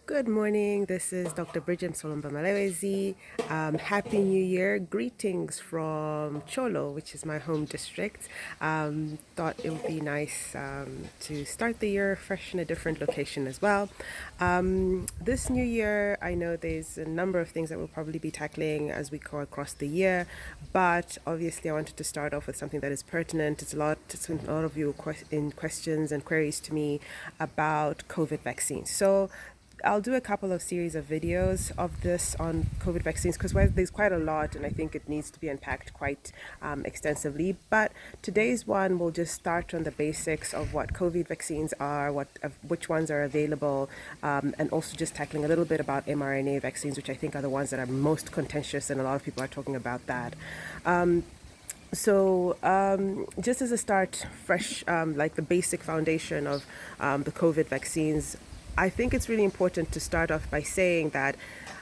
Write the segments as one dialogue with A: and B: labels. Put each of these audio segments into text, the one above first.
A: Good morning. This is Dr. Bridget Solomba Malewezi. Happy New Year. Greetings from Cholo, which is my home district. Thought it would be nice to start the year fresh in a different location as well. This new year, I know there's a number of things that we'll probably be tackling as we go across the year, but obviously I wanted to start off with something that is pertinent. It's a lot of you in questions and queries to me about COVID vaccines. So I'll do a couple of series of videos of this on COVID vaccines because there's quite a lot and I think it needs to be unpacked quite extensively. But today's one will just start on the basics of what COVID vaccines are, which ones are available, and also just tackling a little bit about mRNA vaccines, which I think are the ones that are most contentious and a lot of people are talking about that. Just as a start, fresh, like the basic foundation of the COVID vaccines, I think it's really important to start off by saying that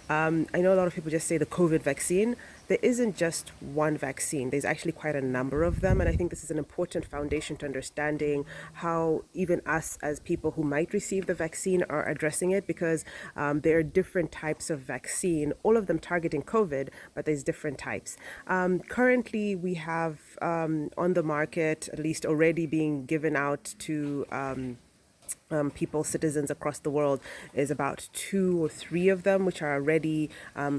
A: I know a lot of people just say the COVID vaccine. There isn't just one vaccine. There's actually quite a number of them. And I think this is an important foundation to understanding how even us as people who might receive the vaccine are addressing it because there are different types of vaccine, all of them targeting COVID, but there's different types. Currently, we have on the market, at least already being given out to people, citizens across the world, is about 2 or 3 of them, which are ready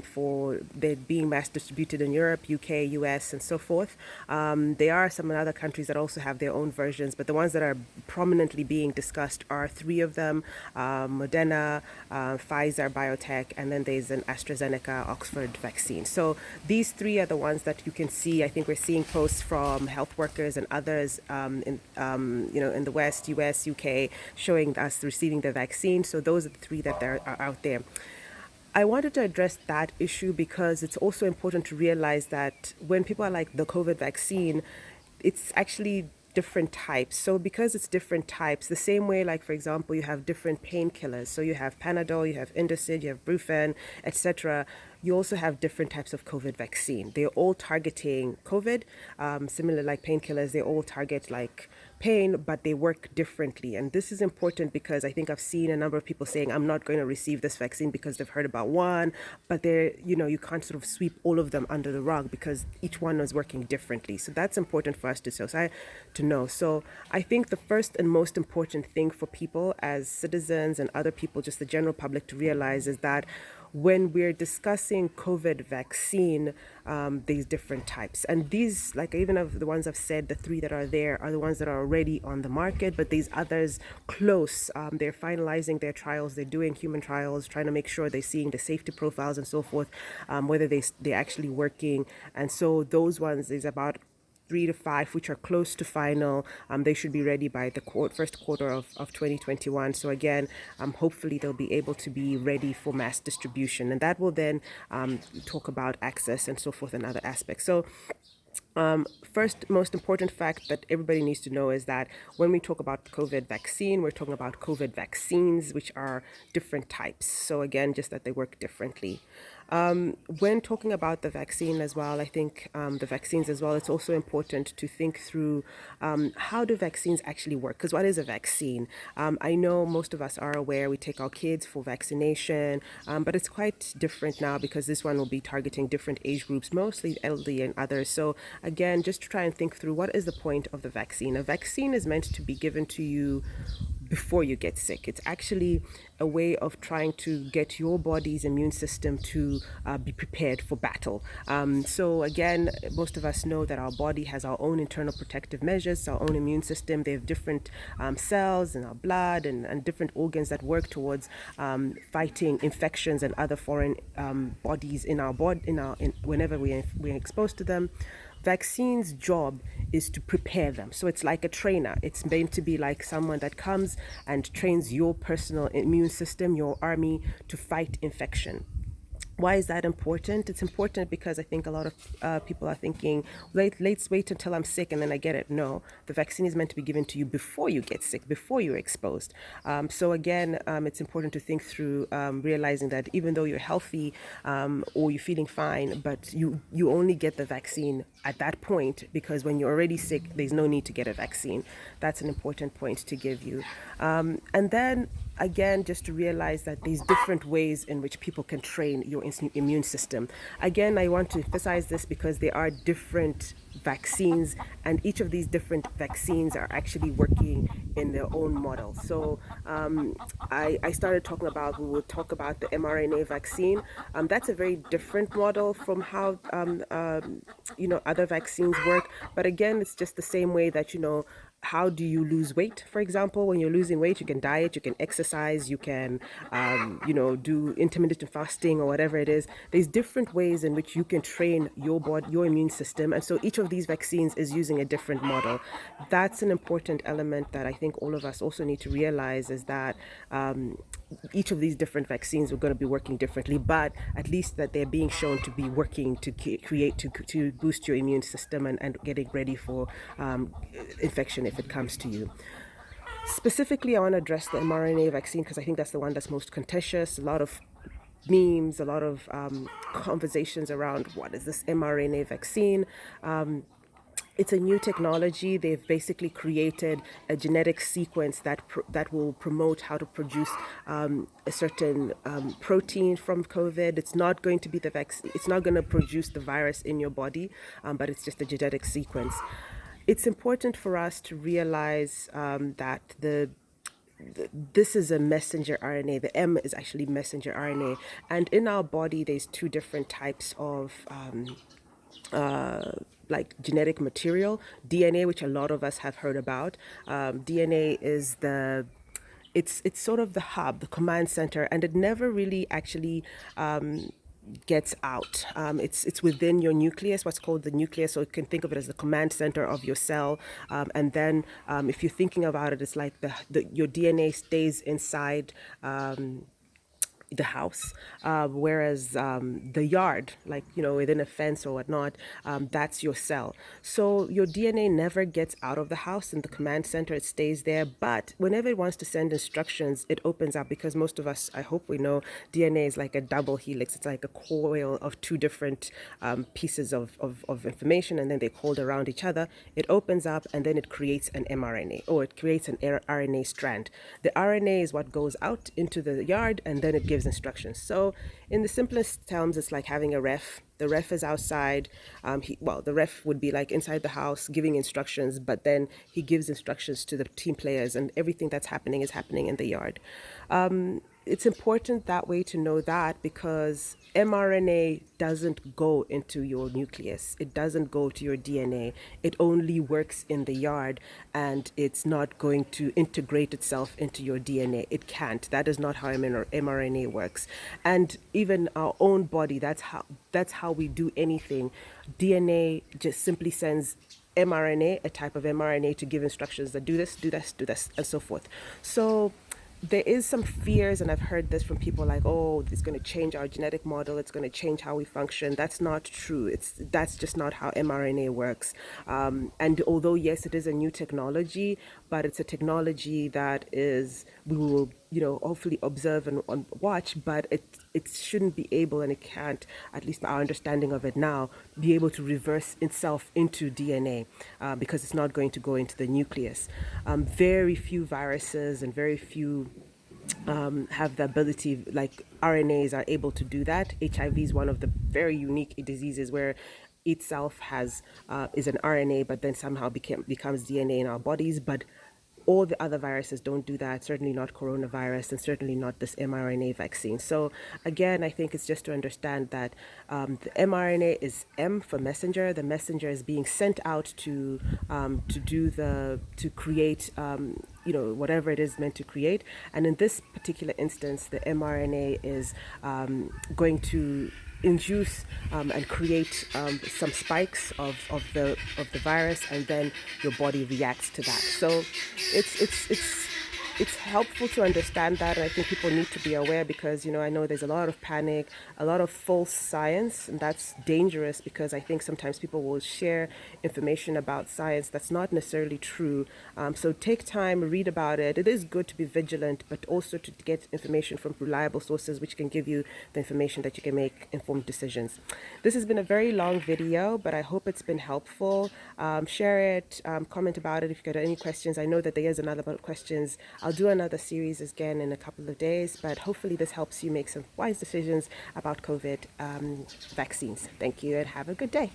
A: for they're being mass distributed in Europe, UK, US, and so forth. There are some in other countries that also have their own versions, but the ones that are prominently being discussed are 3 of them: Moderna, Pfizer, Biotech, and then there's an AstraZeneca Oxford vaccine. So these 3 are the ones that you can see. I think we're seeing posts from health workers and others in the West, US, UK, showing us receiving the vaccine. So those are the 3 that are out there. I wanted to address that issue because it's also important to realize that when people are like the COVID vaccine, it's actually different types. So because it's different types, the same way, like for example, you have different painkillers. So you have Panadol, you have Indesid, you have Brufen, etc. You also have different types of COVID vaccine. They're all targeting COVID. Similar like painkillers, they all target like pain, but they work differently. And this is important because I think I've seen a number of people saying, I'm not going to receive this vaccine because they've heard about one, but you can't sort of sweep all of them under the rug because each one is working differently. So that's important for us to know. So I think the first and most important thing for people as citizens and other people, just the general public, to realize is that when we're discussing COVID vaccine, there's different types. And these, like even of the ones I've said, the 3 that are there are the ones that are already on the market, but these others close. They're finalizing their trials. They're doing human trials, trying to make sure they're seeing the safety profiles and so forth, whether they're actually working. And so those ones is about 3 to 5, which are close to final. They should be ready by the first quarter of 2021. So again, hopefully they'll be able to be ready for mass distribution. And that will then talk about access and so forth and other aspects. So first, most important fact that everybody needs to know is that when we talk about COVID vaccine, we're talking about COVID vaccines, which are different types. So again, just that they work differently. When talking about the vaccine as well, I think the vaccines as well, it's also important to think through how do vaccines actually work? Because what is a vaccine? I know most of us are aware we take our kids for vaccination, but it's quite different now because this one will be targeting different age groups, mostly elderly and others. So again, just to try and think through what is the point of the vaccine. A vaccine is meant to be given to you before you get sick. It's actually a way of trying to get your body's immune system to be prepared for battle. So again, most of us know that our body has our own internal protective measures, our own immune system. They have different cells in our blood and different organs that work towards fighting infections and other foreign bodies in our body, whenever we're exposed to them. Vaccines' job is to prepare them. So it's like a trainer. It's meant to be like someone that comes and trains your personal immune system, your army, to fight infection. Why is that important? It's important because I think a lot of people are thinking, let's wait until I'm sick and then I get it. No, the vaccine is meant to be given to you before you get sick, before you're exposed. So again, it's important to think through realizing that even though you're healthy or you're feeling fine, but you only get the vaccine at that point because when you're already sick, there's no need to get a vaccine. That's an important point to give you. And then again, just to realize that there's different ways in which people can train your immune system. Again, I want to emphasize this because there are different vaccines, and each of these different vaccines are actually working in their own model. So I started talking about, we will talk about the mRNA vaccine. That's a very different model from how other vaccines work. But again, it's just the same way that, how do you lose weight? For example, when you're losing weight, you can diet, you can exercise, you can, do intermittent fasting or whatever it is. There's different ways in which you can train your body, your immune system. And so each of these vaccines is using a different model. That's an important element that I think all of us also need to realize, is that each of these different vaccines are going to be working differently, but at least that they're being shown to be working to create, to boost your immune system and getting ready for infection if it comes to you. Specifically, I want to address the mRNA vaccine because I think that's the one that's most contentious. A lot of memes, a lot of conversations around what is this mRNA vaccine. It's a new technology. They've basically created a genetic sequence that will promote how to produce a certain protein from COVID. It's not going to be the vaccine. It's not going to produce the virus in your body, but it's just a genetic sequence. It's important for us to realize that this is a messenger RNA. The M is actually messenger RNA, and in our body, there's two different types of like genetic material. DNA, which a lot of us have heard about. DNA is it's sort of the hub, the command center, and it never really actually gets out. It's within your nucleus, what's called the nucleus. So you can think of it as the command center of your cell. And then if you're thinking about it, it's like your DNA stays inside the house, whereas the yard, like, within a fence or whatnot, that's your cell. So your DNA never gets out of the house in the command center. It stays there, but whenever it wants to send instructions, it opens up, because most of us, I hope we know, DNA is like a double helix. It's like a coil of two different pieces of information, and then they hold around each other. It opens up, and then it creates an mRNA, or it creates an RNA strand. The RNA is what goes out into the yard, and then it gives instructions. So in the simplest terms, it's like having a ref. The ref is outside. The ref would be like inside the house giving instructions, but then he gives instructions to the team players, and everything that's happening is happening in the yard. It's important that way to know that, because mRNA doesn't go into your nucleus. It doesn't go to your DNA. It only works in the yard, and it's not going to integrate itself into your DNA. It can't. That is not how mRNA works. And even our own body, that's how we do anything. DNA just simply sends mRNA, a type of mRNA, to give instructions that do this, do this, do this, and so forth. So there is some fears, and I've heard this from people like, oh, it's going to change our genetic model, it's going to change how we function. That's not true. That's just not how mRNA works. And although, yes, it is a new technology, but it's a technology that we will, hopefully observe and watch, but it shouldn't be able, and it can't, at least our understanding of it now, be able to reverse itself into DNA, because it's not going to go into the nucleus. Very few viruses and very few have the ability, like RNAs are able to do that. HIV is one of the very unique diseases where itself is an RNA, but then somehow becomes DNA in our bodies. But all the other viruses don't do that, certainly not coronavirus, and certainly not this mRNA vaccine. So again, I think it's just to understand that the mRNA is M for messenger. The messenger is being sent out to create whatever it is meant to create. And in this particular instance, the mRNA is going to induce and create some spikes of the virus, and then your body reacts to that. So it's helpful to understand that, and I think people need to be aware, because I know there's a lot of panic, a lot of false science, and that's dangerous, because I think sometimes people will share information about science that's not necessarily true. So take time, read about it. It is good to be vigilant, but also to get information from reliable sources, which can give you the information that you can make informed decisions. This has been a very long video, but I hope it's been helpful. Share it, comment about it if you've got any questions. I know that there is another lot of questions I'll do another series again in a couple of days, but hopefully this helps you make some wise decisions about COVID vaccines. Thank you and have a good day.